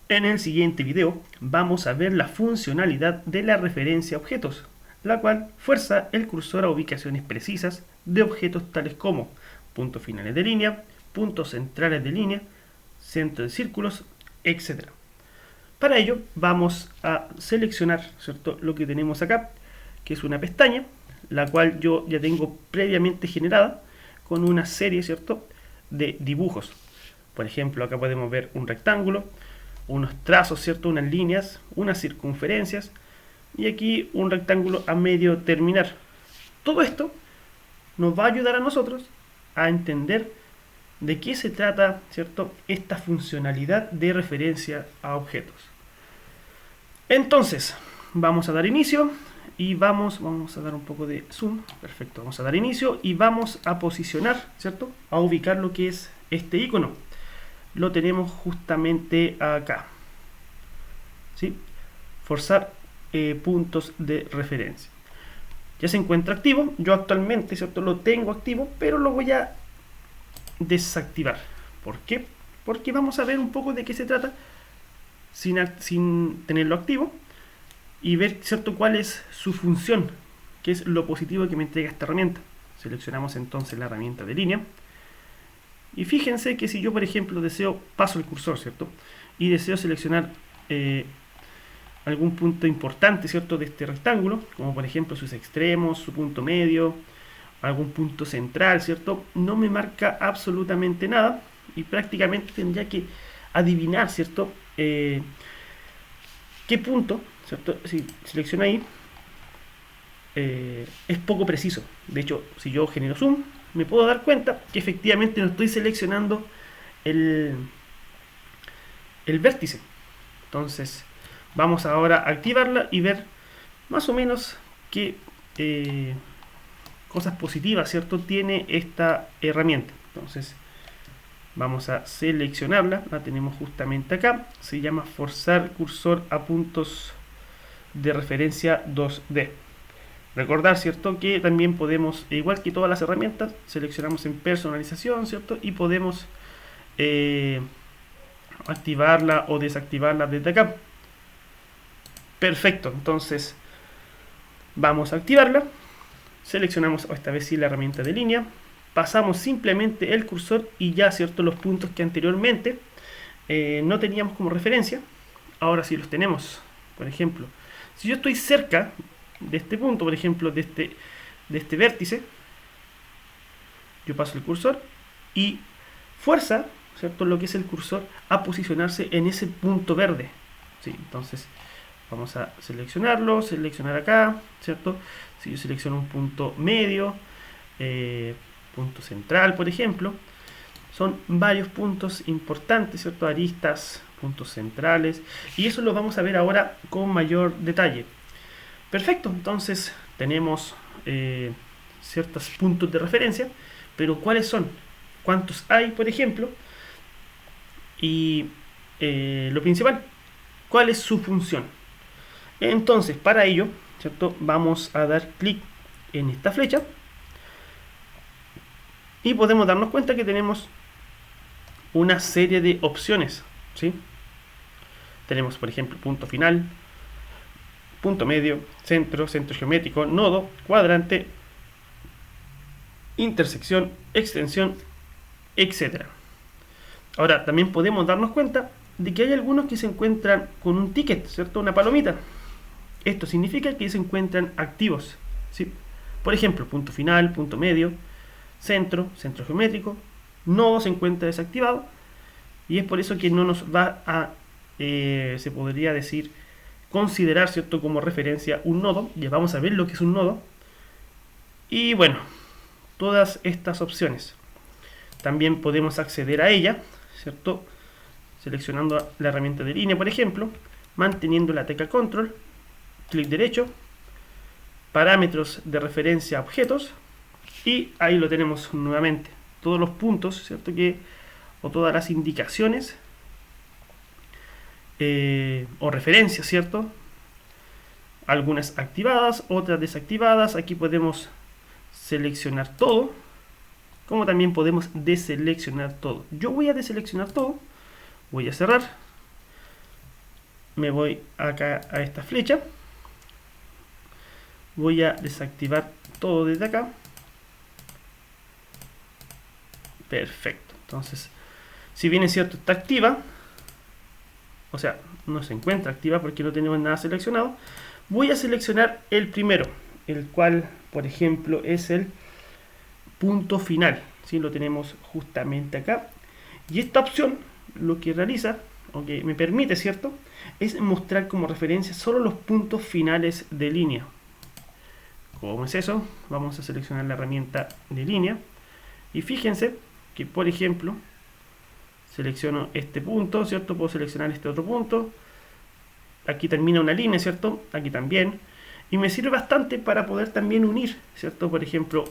En el siguiente video vamos a ver la funcionalidad de la referencia a objetos, la cual fuerza el cursor a ubicaciones precisas de objetos tales como puntos finales de línea, puntos centrales de línea, centro de círculos, etc. Para ello vamos a seleccionar, ¿cierto?, lo que tenemos acá, que es una pestaña, la cual yo ya tengo previamente generada con una serie, ¿cierto?, de dibujos. Por ejemplo, acá podemos ver un rectángulo, unos trazos, ¿cierto?, unas líneas, unas circunferencias y aquí un rectángulo a medio terminar. Todo esto nos va a ayudar a nosotros a entender de qué se trata, ¿cierto?, esta funcionalidad de referencia a objetos. Entonces, vamos a dar inicio y vamos a dar un poco de zoom. Perfecto, vamos a dar inicio y vamos a posicionar, ¿cierto?, a ubicar lo que es este icono. Lo tenemos justamente acá, ¿sí? Forzar puntos de referencia. Ya se encuentra activo. Yo actualmente, ¿cierto?, lo tengo activo, pero lo voy a desactivar. ¿Por qué? Porque vamos a ver un poco de qué se trata sin tenerlo activo y ver, ¿cierto?, cuál es su función, que es lo positivo que me entrega esta herramienta. Seleccionamos entonces la herramienta de línea. Y fíjense que si yo, por ejemplo, paso el cursor, ¿cierto?, y deseo seleccionar algún punto importante, ¿cierto?, de este rectángulo, como por ejemplo sus extremos, su punto medio, algún punto central, ¿cierto?, no me marca absolutamente nada y prácticamente tendría que adivinar, ¿cierto?, qué punto, ¿cierto?, si selecciono ahí, es poco preciso. De hecho, si yo genero zoom, me puedo dar cuenta que efectivamente no estoy seleccionando el vértice. Entonces vamos ahora a activarla y ver más o menos qué cosas positivas, ¿cierto?, tiene esta herramienta. Entonces vamos a seleccionarla, la tenemos justamente acá, se llama forzar cursor a puntos de referencia 2D. Recordar, ¿cierto?, que también podemos, igual que todas las herramientas, seleccionamos en personalización, ¿cierto?, y podemos activarla o desactivarla desde acá. Perfecto, entonces vamos a activarla. Seleccionamos esta vez sí la herramienta de línea. Pasamos simplemente el cursor y ya, ¿cierto?, los puntos que anteriormente no teníamos como referencia, ahora sí los tenemos. Por ejemplo, si yo estoy cerca de este punto, por ejemplo, de este vértice, yo paso el cursor y fuerza, ¿cierto?, lo que es el cursor a posicionarse en ese punto verde. ¿Sí? Entonces vamos a seleccionarlo, seleccionar acá, ¿cierto? Si yo selecciono un punto medio, punto central, por ejemplo, son varios puntos importantes, ¿cierto?, aristas, puntos centrales, y eso lo vamos a ver ahora con mayor detalle. Perfecto, entonces tenemos ciertos puntos de referencia, pero ¿cuáles son? ¿Cuántos hay, por ejemplo? Y lo principal, ¿cuál es su función? Entonces, para ello, ¿cierto?, vamos a dar clic en esta flecha y podemos darnos cuenta que tenemos una serie de opciones, ¿sí? Tenemos, por ejemplo, punto final, punto medio, centro, centro geométrico, nodo, cuadrante, intersección, extensión, etc. Ahora, también podemos darnos cuenta de que hay algunos que se encuentran con un ticket, ¿cierto?, una palomita. Esto significa que se encuentran activos, ¿sí? Por ejemplo, punto final, punto medio, centro, centro geométrico, nodo se encuentra desactivado y es por eso que no nos va a, se podría decir, considerar, ¿cierto?, como referencia un nodo. Ya vamos a ver lo que es un nodo. Y bueno, todas estas opciones también podemos acceder a ella, ¿cierto?, seleccionando la herramienta de línea, por ejemplo, manteniendo la tecla control, clic derecho, parámetros de referencia a objetos, y ahí lo tenemos nuevamente, todos los puntos, ¿cierto?, o todas las indicaciones o referencias, ¿cierto?, algunas activadas, otras desactivadas. Aquí podemos seleccionar todo, como también podemos deseleccionar todo. Yo voy a deseleccionar todo, voy a cerrar, me voy acá a esta flecha, voy a desactivar todo desde acá. Perfecto. Entonces, si bien es cierto está activa, o sea, no se encuentra activa porque no tenemos nada seleccionado, voy a seleccionar el primero, el cual, por ejemplo, es el punto final. ¿Sí? Lo tenemos justamente acá. Y esta opción lo que realiza, o que me permite, ¿cierto?, es mostrar como referencia solo los puntos finales de línea. ¿Cómo es eso? Vamos a seleccionar la herramienta de línea. Y fíjense que, por ejemplo, selecciono este punto, ¿cierto? Puedo seleccionar este otro punto. Aquí termina una línea, ¿cierto? Aquí también. Y me sirve bastante para poder también unir, ¿cierto? Por ejemplo,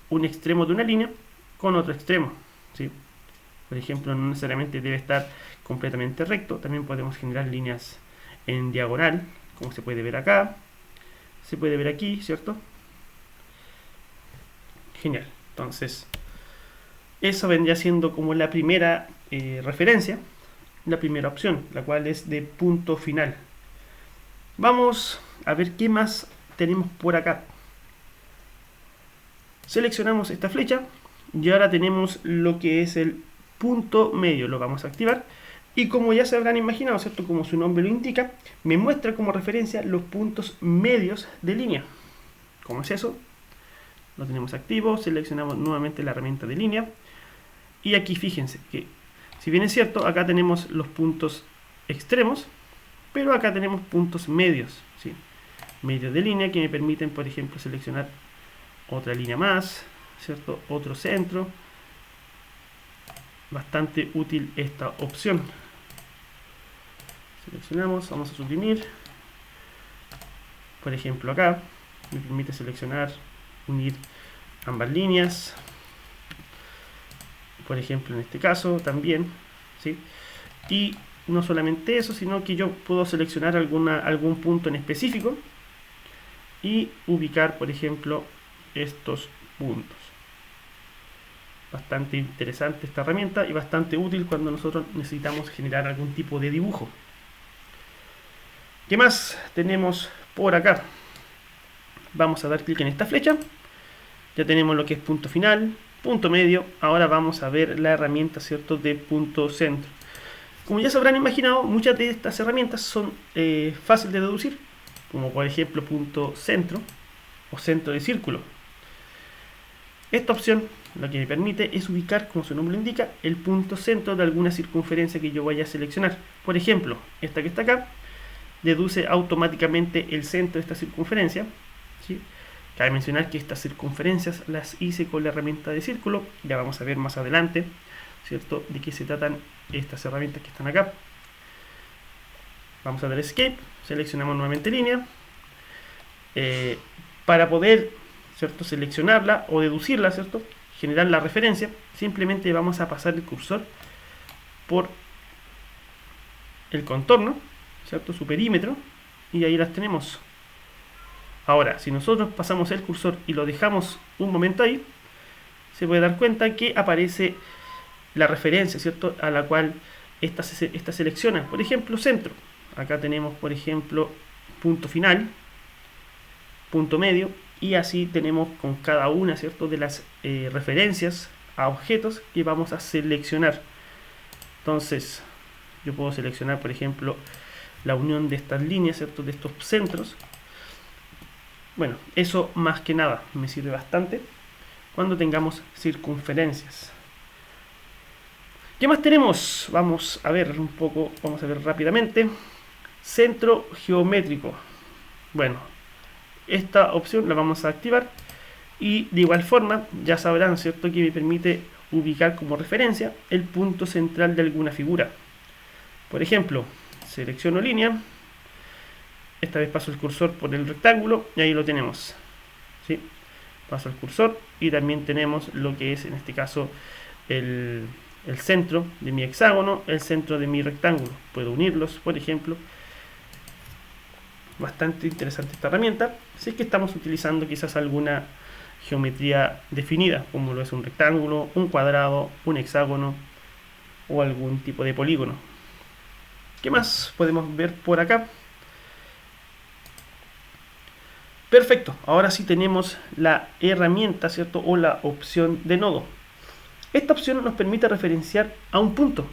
un extremo de una línea con otro extremo, ¿sí? Por ejemplo, no necesariamente debe estar completamente recto. También podemos generar líneas en diagonal, como se puede ver acá. Se puede ver aquí, ¿cierto? Genial. Entonces, eso vendría siendo como la primera referencia, la primera opción, la cual es de punto final. Vamos a ver qué más tenemos por acá. Seleccionamos esta flecha y ahora tenemos lo que es el punto medio. Lo vamos a activar y, como ya se habrán imaginado, ¿cierto?, como su nombre lo indica, me muestra como referencia los puntos medios de línea. ¿Cómo es eso? Lo tenemos activo, seleccionamos nuevamente la herramienta de línea y aquí fíjense que, si bien es cierto, acá tenemos los puntos extremos, pero acá tenemos puntos medios, ¿sí? Medios de línea que me permiten, por ejemplo, seleccionar otra línea más, ¿cierto? Otro centro. Bastante útil esta opción. Seleccionamos, vamos a suprimir. Por ejemplo, acá me permite seleccionar, unir ambas líneas. Por ejemplo, en este caso también, ¿sí? Y no solamente eso, sino que yo puedo seleccionar algún punto en específico y ubicar, por ejemplo, estos puntos. Bastante interesante esta herramienta y bastante útil cuando nosotros necesitamos generar algún tipo de dibujo. ¿Qué más tenemos por acá? Vamos a dar clic en esta flecha. Ya tenemos lo que es punto final, punto medio. Ahora vamos a ver la herramienta, ¿cierto?, de punto centro. Como ya se habrán imaginado, muchas de estas herramientas son fáciles de deducir, como por ejemplo punto centro o centro de círculo. Esta opción lo que me permite es ubicar, como su nombre lo indica, el punto centro de alguna circunferencia que yo vaya a seleccionar. Por ejemplo, esta que está acá deduce automáticamente el centro de esta circunferencia, ¿sí? Cabe mencionar que estas circunferencias las hice con la herramienta de círculo. Ya vamos a ver más adelante, ¿cierto?, de qué se tratan estas herramientas que están acá. Vamos a dar Escape, seleccionamos nuevamente línea. Para poder, ¿cierto?, seleccionarla o deducirla, ¿cierto?, generar la referencia, simplemente vamos a pasar el cursor por el contorno, ¿cierto?, su perímetro, y ahí las tenemos. Ahora, si nosotros pasamos el cursor y lo dejamos un momento ahí, se puede dar cuenta que aparece la referencia, ¿cierto?, a la cual esta selecciona. Por ejemplo, centro. Acá tenemos, por ejemplo, punto final, punto medio, y así tenemos con cada una, ¿cierto?, de las referencias a objetos que vamos a seleccionar. Entonces, yo puedo seleccionar, por ejemplo, la unión de estas líneas, ¿cierto?, de estos centros. Bueno, eso más que nada me sirve bastante cuando tengamos circunferencias. ¿Qué más tenemos? Vamos a ver un poco, vamos a ver rápidamente. Centro geométrico. Bueno, esta opción la vamos a activar y de igual forma ya sabrán, ¿cierto?, que me permite ubicar como referencia el punto central de alguna figura. Por ejemplo, selecciono línea, esta vez paso el cursor por el rectángulo y ahí lo tenemos, ¿sí? Paso el cursor y también tenemos lo que es en este caso el centro de mi hexágono, el centro de mi rectángulo. Puedo unirlos, por ejemplo. Bastante interesante esta herramienta si es que estamos utilizando quizás alguna geometría definida, como lo es un rectángulo, un cuadrado, un hexágono o algún tipo de polígono. ¿Qué más podemos ver por acá? Perfecto, ahora sí tenemos la herramienta, ¿cierto? O la opción de nodo. Esta opción nos permite referenciar a un punto.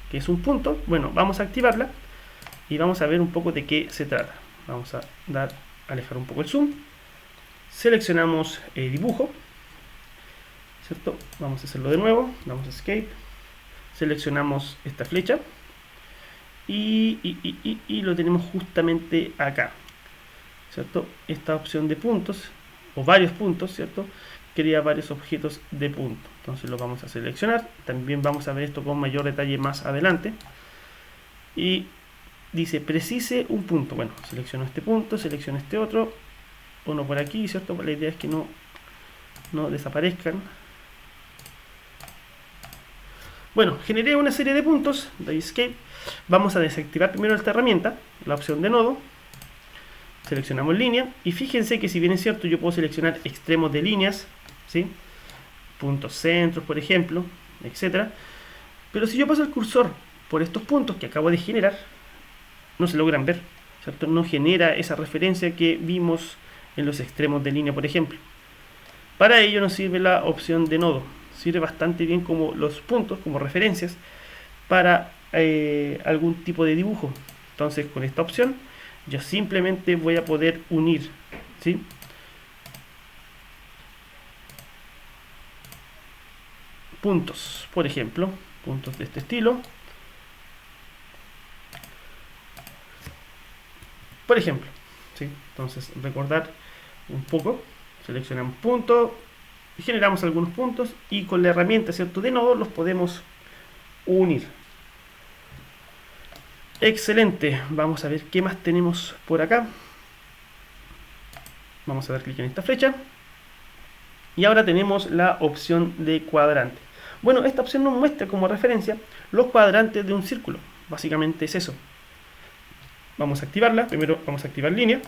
¿Qué es un punto? Bueno, vamos a activarla y vamos a ver un poco de qué se trata. Vamos a alejar un poco el zoom. Seleccionamos dibujo, ¿cierto? Vamos a hacerlo de nuevo, damos a escape, seleccionamos esta flecha y lo tenemos justamente acá, ¿cierto? Esta opción de puntos o varios puntos, ¿cierto? Crea varios objetos de punto. Entonces lo vamos a seleccionar. También vamos a ver esto con mayor detalle más adelante. Y dice precise un punto. Bueno, selecciono este punto, selecciono este otro, uno por aquí, ¿cierto? La idea es que no desaparezcan. Bueno, generé una serie de puntos, de escape. Vamos a desactivar primero esta herramienta, la opción de nodo. Seleccionamos línea y fíjense que si bien es cierto yo puedo seleccionar extremos de líneas, ¿sí? Puntos centros, por ejemplo, etcétera. Pero si yo paso el cursor por estos puntos que acabo de generar, no se logran ver, ¿cierto? No genera esa referencia que vimos en los extremos de línea, por ejemplo. Para ello nos sirve la opción de nodo. Sirve bastante bien como los puntos, como referencias para algún tipo de dibujo. Entonces con esta opción yo simplemente voy a poder unir, ¿sí? Puntos, por ejemplo, puntos de este estilo. Por ejemplo, ¿sí? Entonces recordar un poco, seleccionamos puntos, generamos algunos puntos y con la herramienta, ¿cierto?, de nodo los podemos unir. Excelente, vamos a ver qué más tenemos por acá. Vamos a dar clic en esta flecha y ahora tenemos la opción de cuadrante. Bueno, esta opción nos muestra como referencia los cuadrantes de un círculo. Básicamente es eso. Vamos a activarla. Primero vamos a activar línea.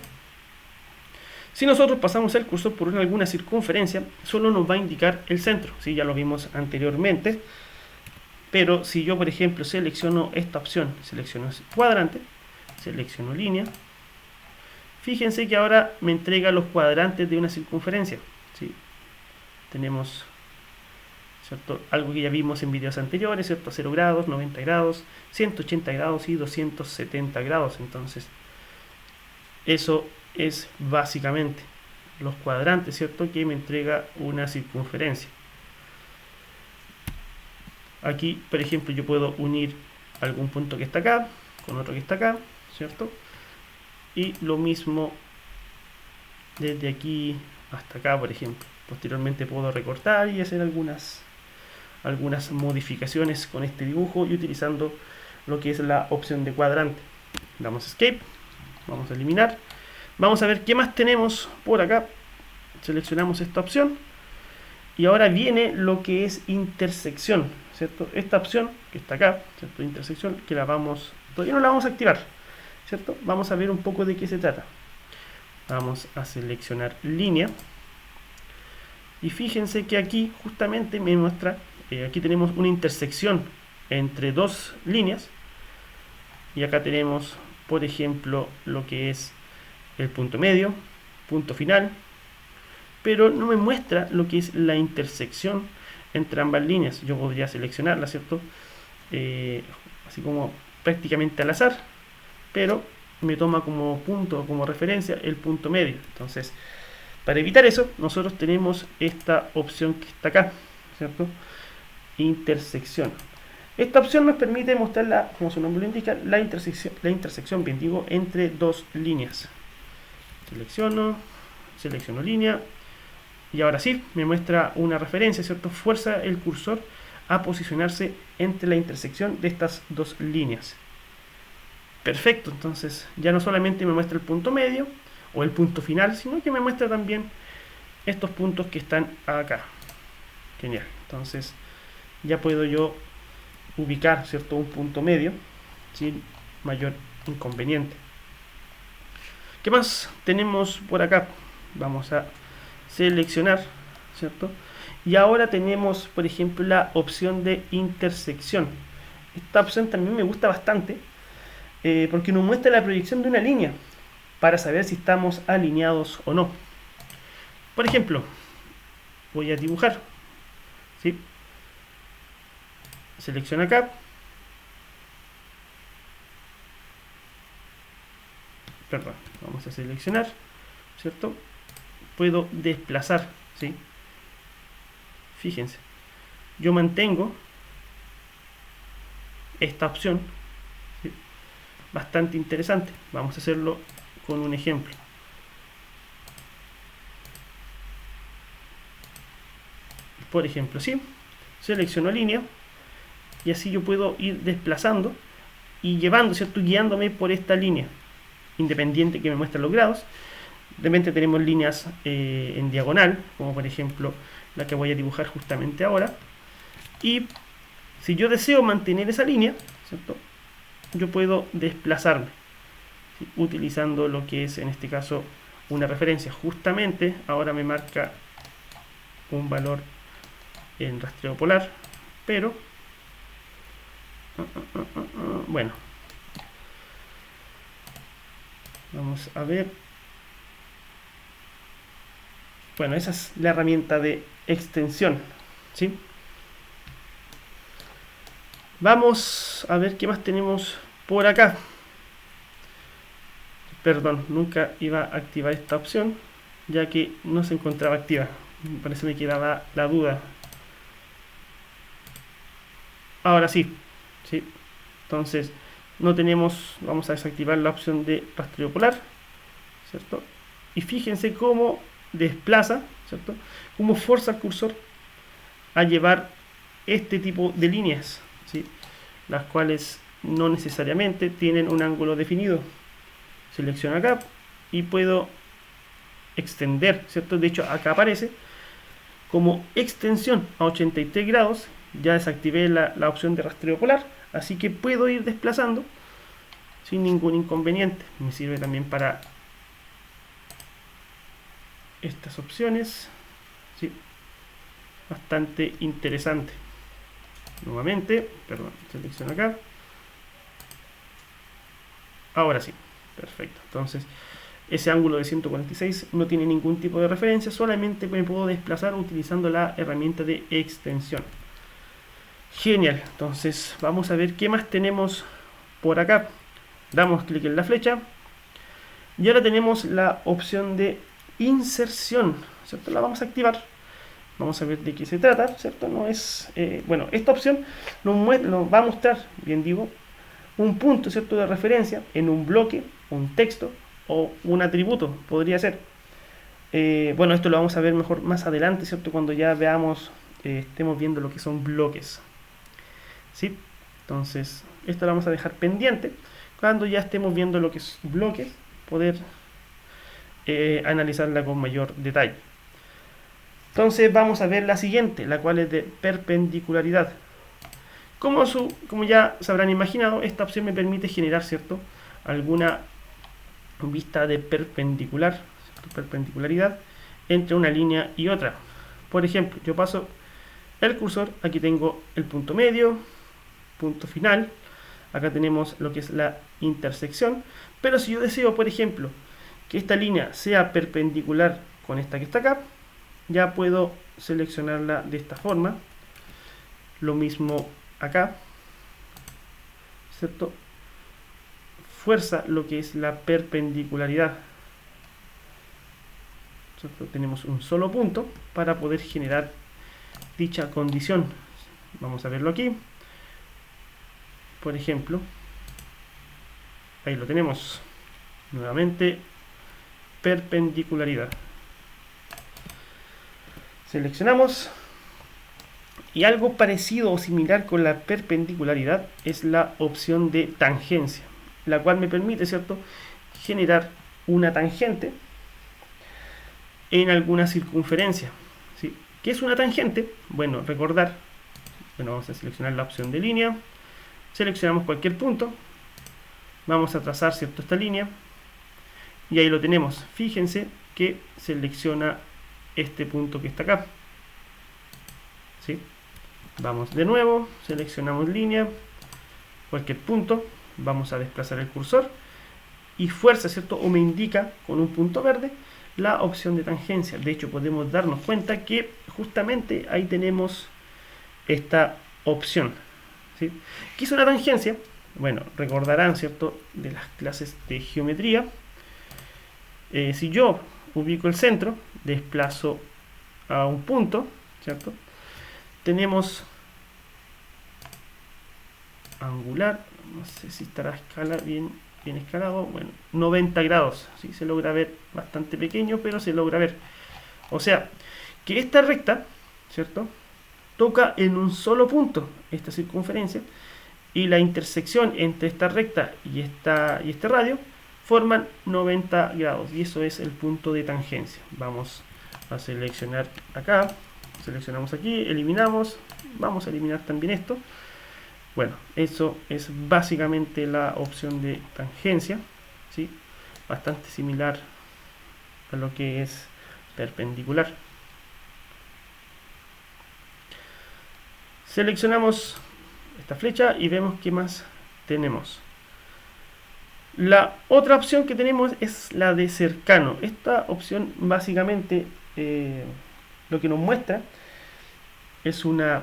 Si nosotros pasamos el cursor por alguna circunferencia, solo nos va a indicar el centro. ¿Sí? Ya lo vimos anteriormente. Pero si yo, por ejemplo, selecciono esta opción, selecciono cuadrante, selecciono línea, fíjense que ahora me entrega los cuadrantes de una circunferencia. ¿Sí? Tenemos, ¿cierto?, algo que ya vimos en videos anteriores, ¿cierto? 0 grados, 90 grados, 180 grados y 270 grados. Entonces, eso es básicamente los cuadrantes, ¿cierto?, que me entrega una circunferencia. Aquí, por ejemplo, yo puedo unir algún punto que está acá con otro que está acá, ¿cierto? Y lo mismo desde aquí hasta acá, por ejemplo. Posteriormente puedo recortar y hacer algunas modificaciones con este dibujo y utilizando lo que es la opción de cuadrante. Damos escape, vamos a eliminar. Vamos a ver qué más tenemos por acá. Seleccionamos esta opción y ahora viene lo que es intersección, ¿cierto? Esta opción que está acá, ¿cierto?, intersección, que todavía no la vamos a activar, ¿cierto? Vamos a ver un poco de qué se trata. Vamos a seleccionar línea y fíjense que aquí justamente me muestra, aquí tenemos una intersección entre dos líneas y acá tenemos, por ejemplo, lo que es el punto medio, punto final, pero no me muestra lo que es la intersección entre ambas líneas. Yo podría seleccionarla, ¿cierto?, así como prácticamente al azar, pero me toma como punto, como referencia el punto medio. Entonces, para evitar eso, nosotros tenemos esta opción que está acá, ¿cierto?, intersección. Esta opción nos permite mostrar, como su nombre lo indica, la intersección, bien digo, entre dos líneas. Selecciono línea y ahora sí me muestra una referencia, ¿cierto? Fuerza el cursor a posicionarse entre la intersección de estas dos líneas. Perfecto, entonces ya no solamente me muestra el punto medio o el punto final, sino que me muestra también estos puntos que están acá. Genial, entonces ya puedo yo ubicar, ¿cierto?, un punto medio sin mayor inconveniente. ¿Qué más tenemos por acá? Vamos a seleccionar, ¿cierto? Y ahora tenemos, por ejemplo, la opción de intersección. Esta opción también me gusta bastante, porque nos muestra la proyección de una línea para saber si estamos alineados o no. Por ejemplo, voy a dibujar, ¿sí? Selecciono acá, perdón, vamos a seleccionar, ¿cierto? Puedo desplazar, ¿sí? Fíjense, yo mantengo esta opción, ¿sí? Bastante interesante. Vamos a hacerlo con un ejemplo. Por ejemplo, ¿sí? Selecciono línea y así yo puedo ir desplazando y llevando, ¿cierto? Guiándome por esta línea independiente que me muestra los grados. De repente tenemos líneas en diagonal, como por ejemplo la que voy a dibujar justamente ahora. Y si yo deseo mantener esa línea, ¿cierto? Yo puedo desplazarme, ¿sí? Utilizando lo que es en este caso una referencia. Justamente ahora me marca un valor en rastreo polar, pero bueno, vamos a ver. Bueno, esa es la herramienta de extensión, ¿sí? Vamos a ver qué más tenemos por acá. Perdón, nunca iba a activar esta opción, ya que no se encontraba activa. Por eso me quedaba la duda. Ahora sí, ¿sí? Entonces, no tenemos, vamos a desactivar la opción de rastreo polar, ¿cierto? Y fíjense cómo desplaza, ¿cierto? Cómo fuerza el cursor a llevar este tipo de líneas, ¿sí? Las cuales no necesariamente tienen un ángulo definido. Selecciono acá y puedo extender, ¿cierto? De hecho, acá aparece como extensión a 83 grados. Ya desactivé la opción de rastreo polar, así que puedo ir desplazando sin ningún inconveniente. Me sirve también para estas opciones, ¿sí? Bastante interesante. Nuevamente, perdón, selecciono acá. Ahora sí, perfecto. Entonces, ese ángulo de 146 no tiene ningún tipo de referencia, solamente me puedo desplazar utilizando la herramienta de extensión. Genial, entonces vamos a ver qué más tenemos por acá. Damos clic en la flecha y ahora tenemos la opción de inserción, ¿cierto? La vamos a activar. Vamos a ver de qué se trata, ¿cierto? No es, bueno, esta opción nos va a mostrar, bien digo, un punto, ¿cierto?, de referencia en un bloque, un texto o un atributo, podría ser. Bueno, esto lo vamos a ver mejor más adelante, ¿cierto?, cuando ya veamos, estemos viendo lo que son bloques. ¿Sí? Entonces, esto lo vamos a dejar pendiente. Cuando ya estemos viendo lo que es bloques, poder analizarla con mayor detalle. Entonces vamos a ver la siguiente, la cual es de perpendicularidad. Como ya se habrán imaginado, esta opción me permite generar, ¿cierto?, alguna vista de perpendicularidad entre una línea y otra. Por ejemplo, yo paso el cursor, aquí tengo el punto medio, punto final, acá tenemos lo que es la intersección, pero si yo deseo, por ejemplo, que esta línea sea perpendicular con esta que está acá, ya puedo seleccionarla de esta forma. Lo mismo acá, ¿cierto? Fuerza lo que es la perpendicularidad, ¿cierto? Tenemos un solo punto para poder generar dicha condición. Vamos a verlo aquí. Por ejemplo, ahí lo tenemos. Nuevamente, perpendicularidad. Seleccionamos. Y algo parecido o similar con la perpendicularidad es la opción de tangencia, la cual me permite, ¿cierto?, generar una tangente en alguna circunferencia. ¿Sí? ¿Qué es una tangente? Bueno, recordar, bueno, vamos a seleccionar la opción de línea, seleccionamos cualquier punto, vamos a trazar, ¿cierto?, esta línea, y ahí lo tenemos. Fíjense que selecciona este punto que está acá. ¿Sí? Vamos de nuevo, seleccionamos línea, cualquier punto, vamos a desplazar el cursor y fuerza, ¿cierto? O me indica con un punto verde la opción de tangencia. De hecho, podemos darnos cuenta que justamente ahí tenemos esta opción, ¿sí? ¿Qué es una tangencia? Bueno, recordarán, ¿cierto?, de las clases de geometría. Si yo ubico el centro, desplazo a un punto, ¿cierto? Tenemos angular, no sé si estará bien escalado, bueno, 90 grados, ¿sí? Se logra ver bastante pequeño, pero se logra ver. O sea, que esta recta, ¿cierto?, toca en un solo punto esta circunferencia, y la intersección entre esta recta y este radio forman 90 grados, y eso es el punto de tangencia. Vamos a seleccionar acá, seleccionamos aquí, eliminamos, vamos a eliminar también esto. Bueno, eso es básicamente la opción de tangencia, ¿sí? Bastante similar a lo que es perpendicular. Seleccionamos esta flecha y vemos qué más tenemos. La otra opción que tenemos es la de cercano. Esta opción básicamente lo que nos muestra es un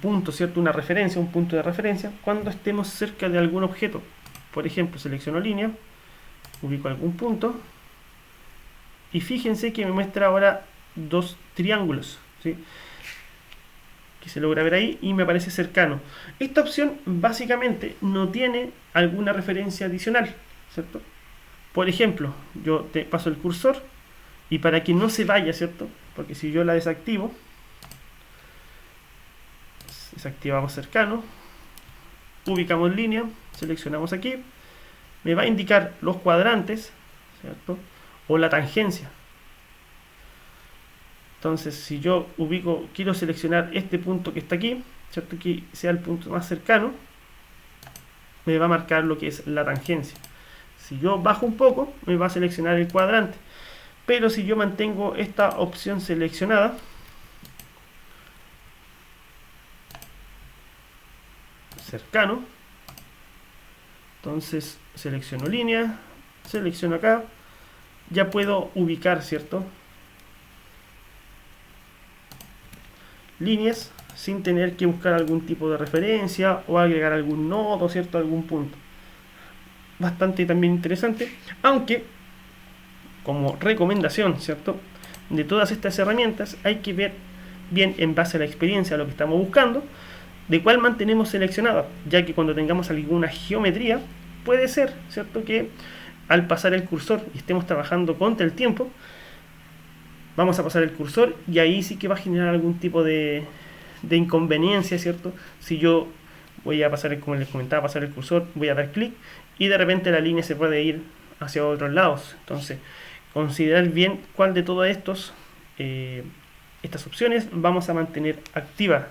punto, ¿cierto? Una referencia, un punto de referencia cuando estemos cerca de algún objeto. Por ejemplo, selecciono línea, ubico algún punto y fíjense que me muestra ahora dos triángulos, ¿sí?, que se logra ver ahí, y me aparece cercano. Esta opción básicamente no tiene alguna referencia adicional, ¿cierto? Por ejemplo, yo te paso el cursor y para que no se vaya, ¿cierto? Porque si yo la desactivamos cercano, ubicamos línea, seleccionamos aquí, me va a indicar los cuadrantes, ¿cierto?, o la tangencia. Entonces, si yo quiero seleccionar este punto que está aquí, ¿cierto?, que sea el punto más cercano, me va a marcar lo que es la tangencia. Si yo bajo un poco, me va a seleccionar el cuadrante. Pero si yo mantengo esta opción seleccionada, cercano, entonces selecciono línea, selecciono acá, ya puedo ubicar, ¿cierto?, líneas sin tener que buscar algún tipo de referencia o agregar algún nodo, ¿cierto?, algún punto. Bastante también interesante, aunque como recomendación, ¿cierto?, de todas estas herramientas hay que ver bien en base a la experiencia, a lo que estamos buscando, de cuál mantenemos seleccionada, ya que cuando tengamos alguna geometría puede ser, ¿cierto?, que al pasar el cursor y estemos trabajando contra el tiempo, vamos a pasar el cursor y ahí sí que va a generar algún tipo de inconveniencia, ¿cierto? Si yo voy a pasar, como les comentaba, pasar el cursor, voy a dar clic y de repente la línea se puede ir hacia otros lados. Entonces, considerar bien cuál de todas estas opciones vamos a mantener activa.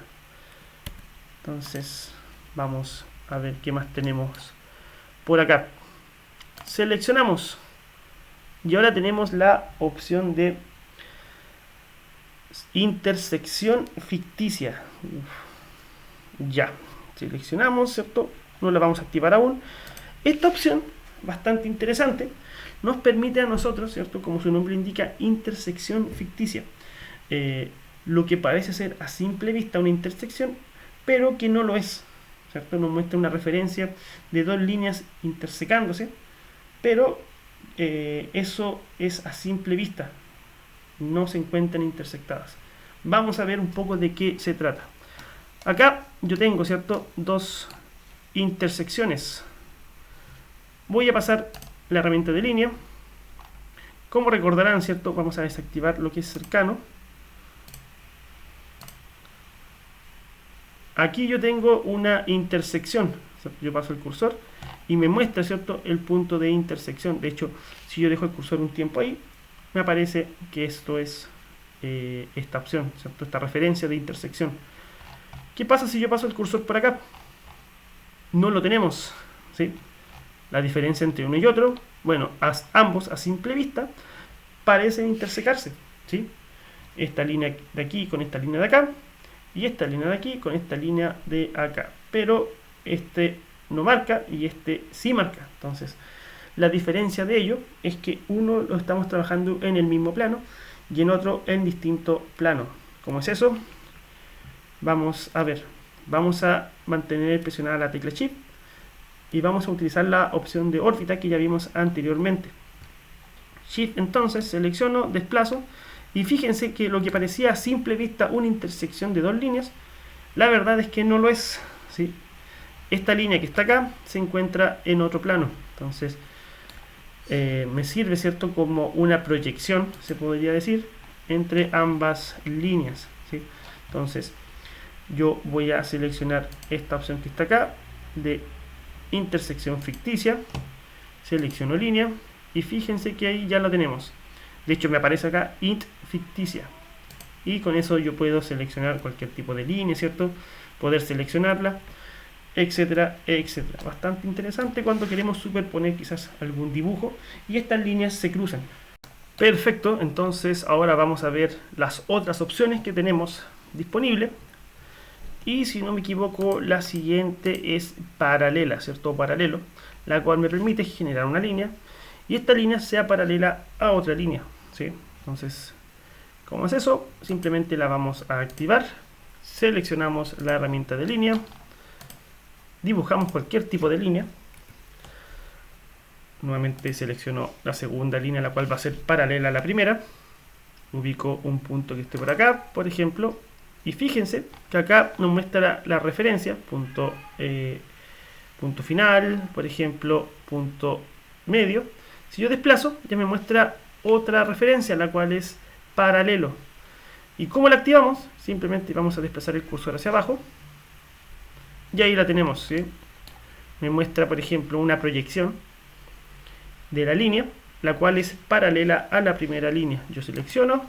Entonces, vamos a ver qué más tenemos por acá. Seleccionamos y ahora tenemos la opción de intersección ficticia. Ya, seleccionamos, ¿cierto? No la vamos a activar aún. Esta opción, bastante interesante, nos permite a nosotros, ¿cierto?, como su nombre indica, intersección ficticia. Lo que parece ser a simple vista una intersección, pero que no lo es, ¿cierto? Nos muestra una referencia de dos líneas intersecándose, pero eso es a simple vista, no se encuentran intersectadas. Vamos a ver un poco de qué se trata. Acá yo tengo, ¿cierto?, dos intersecciones. Voy a pasar la herramienta de línea. Como recordarán, ¿cierto?, vamos a desactivar lo que es cercano. Aquí yo tengo una intersección, ¿cierto? Yo paso el cursor y me muestra, ¿cierto?, el punto de intersección. De hecho, si yo dejo el cursor un tiempo ahí, me aparece que esto es esta opción, ¿cierto?, esta referencia de intersección. ¿Qué pasa si yo paso el cursor por acá? No lo tenemos, ¿sí? La diferencia entre uno y otro, bueno, ambos a simple vista parecen intersecarse, ¿sí? Esta línea de aquí con esta línea de acá, y esta línea de aquí con esta línea de acá. Pero no marca y este sí marca. Entonces, la diferencia de ello es que uno lo estamos trabajando en el mismo plano y en otro en distinto plano. ¿Cómo es eso? Vamos a ver. Vamos a mantener presionada la tecla Shift y vamos a utilizar la opción de órbita que ya vimos anteriormente. Shift, entonces selecciono, desplazo y fíjense que lo que parecía a simple vista una intersección de dos líneas, la verdad es que no lo es, ¿sí? Esta línea que está acá se encuentra en otro plano, entonces me sirve, ¿cierto?, como una proyección, se podría decir, entre ambas líneas, ¿sí? Entonces yo voy a seleccionar esta opción que está acá de intersección ficticia, selecciono línea y fíjense que ahí ya la tenemos. De hecho me aparece acá int ficticia y con eso yo puedo seleccionar cualquier tipo de línea, ¿cierto? Poder seleccionarla, etcétera, etcétera. Bastante interesante cuando queremos superponer quizás algún dibujo y estas líneas se cruzan. Perfecto, entonces ahora vamos a ver las otras opciones que tenemos disponibles. Y si no me equivoco, la siguiente es paralela, ¿cierto? Paralelo, la cual me permite generar una línea y esta línea sea paralela a otra línea, ¿sí? Entonces, ¿cómo es eso? Simplemente la vamos a activar, seleccionamos la herramienta de línea, dibujamos cualquier tipo de línea, nuevamente selecciono la segunda línea, la cual va a ser paralela a la primera, ubico un punto que esté por acá, por ejemplo, y fíjense que acá nos muestra la referencia, punto final, por ejemplo, punto medio. Si yo desplazo, ya me muestra otra referencia, la cual es paralelo. ¿Y cómo la activamos? Simplemente vamos a desplazar el cursor hacia abajo. Y ahí la tenemos, ¿sí? Me muestra, por ejemplo, una proyección de la línea, la cual es paralela a la primera línea. Yo selecciono,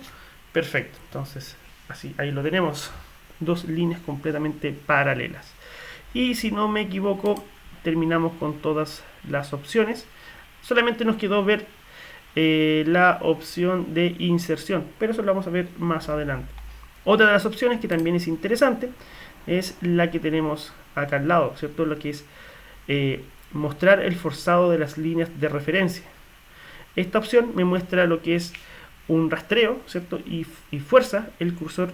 perfecto. Entonces, así, ahí lo tenemos. Dos líneas completamente paralelas. Y si no me equivoco, terminamos con todas las opciones. Solamente nos quedó ver la opción de inserción, pero eso lo vamos a ver más adelante. Otra de las opciones que también es interesante es la que tenemos acá al lado, ¿cierto? Lo que es mostrar el forzado de las líneas de referencia. Esta opción me muestra lo que es un rastreo, ¿cierto? Y fuerza el cursor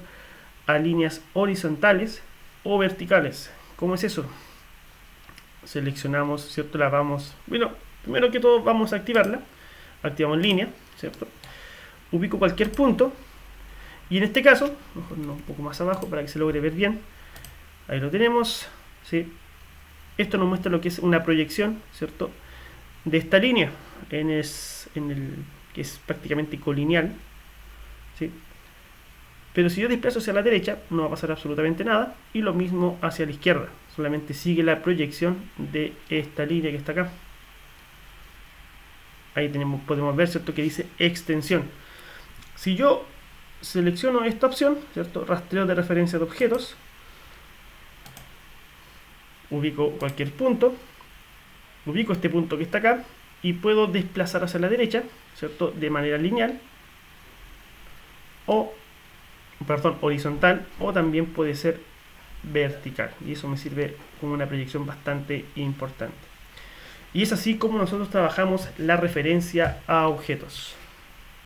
a líneas horizontales o verticales. ¿Cómo es eso? Seleccionamos, ¿cierto? La vamos, bueno, primero que todo vamos a activarla. Activamos línea, ¿cierto? Ubico cualquier punto y en este caso, mejor no, un poco más abajo para que se logre ver bien. Ahí lo tenemos, ¿sí? Esto nos muestra lo que es una proyección, ¿cierto?, de esta línea en el que es prácticamente colineal, ¿sí? Pero si yo desplazo hacia la derecha no va a pasar absolutamente nada y lo mismo hacia la izquierda, solamente sigue la proyección de esta línea que está acá. Ahí podemos ver, ¿cierto?, que dice extensión. Si yo selecciono esta opción, ¿cierto?, rastreo de referencia de objetos, ubico cualquier punto, ubico este punto que está acá y puedo desplazar hacia la derecha, ¿cierto?, de manera lineal o, perdón, horizontal, o también puede ser vertical, y eso me sirve como una proyección bastante importante. Y es así como nosotros trabajamos la referencia a objetos.